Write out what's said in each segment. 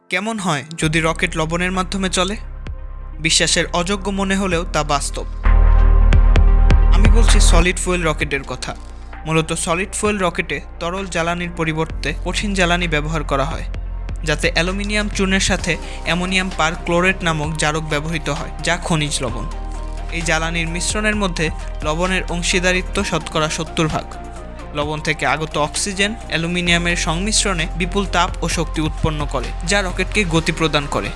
কেমন হয় যদি রকেট লবণের মাধ্যমে চলে? বিশ্বাসের অযোগ্য মনে হলেও তা বাস্তব। আমি বলছি সলিড ফুয়েল রকেটের কথা। মূলত সলিড ফুয়েল রকেটে তরল জ্বালানির পরিবর্তে কঠিন জ্বালানি ব্যবহার করা হয়, যাতে অ্যালুমিনিয়াম চূর্ণের সাথে অ্যামোনিয়াম পারক্লোরেট নামক জারক ব্যবহৃত হয়, যা খনিজ লবণ। এই জ্বালানির মিশ্রণের মধ্যে লবণের অংশীদারিত্ব শতকরা 70%। লবণ থেকে আগত অক্সিজেন অ্যালুমিনিয়ামের সংমিশ্রণে বিপুল তাপ ও শক্তি উৎপন্ন করে, যা রকেটকে গতি প্রদান করে।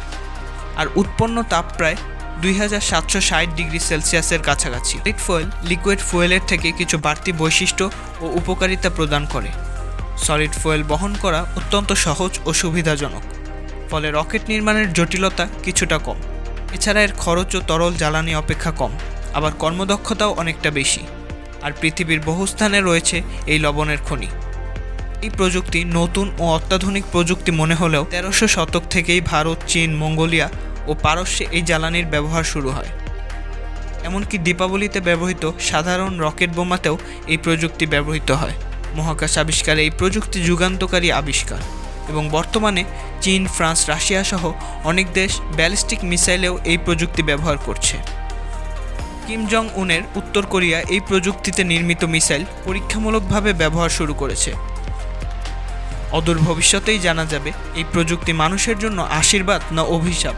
আর উৎপন্ন তাপ প্রায় 2760 ডিগ্রি সেলসিয়াসের কাছাকাছি। সলিড ফুয়েল লিকুইড ফুয়েলের থেকে কিছু বাড়তি বৈশিষ্ট্য ও উপকারিতা প্রদান করে। সলিড ফুয়েল বহন করা অত্যন্ত সহজ ও সুবিধাজনক, ফলে রকেট নির্মাণের জটিলতা কিছুটা কম। এছাড়া এর খরচও তরল জ্বালানি অপেক্ষা কম, আবার কর্মদক্ষতাও অনেকটা বেশি। আর পৃথিবীর বহু স্থানে রয়েছে এই লবণের খনি। এই প্রযুক্তি নতুন ও অত্যাধুনিক প্রযুক্তি মনে হলেও 1300 শতক থেকেই ভারত, চীন, মঙ্গোলিয়া ও পারস্যে এই জ্বালানির ব্যবহার শুরু হয়। এমনকি দীপাবলিতে ব্যবহৃত সাধারণ রকেট বোমাতেও এই প্রযুক্তি ব্যবহৃত হয়। মহাকাশ আবিষ্কারে এই প্রযুক্তি যুগান্তকারী আবিষ্কার, এবং বর্তমানে চীন, ফ্রান্স, রাশিয়া সহ অনেক দেশ ব্যালিস্টিক মিসাইলেও এই প্রযুক্তি ব্যবহার করছে। কিম জং উনের উত্তর কোরিয়া এই প্রযুক্তিতে নির্মিত মিসাইল পরীক্ষামূলকভাবে ব্যবহার শুরু করেছে। অদূর ভবিষ্যতেই জানা যাবে এই প্রযুক্তি মানুষের জন্য আশীর্বাদ না অভিশাপ।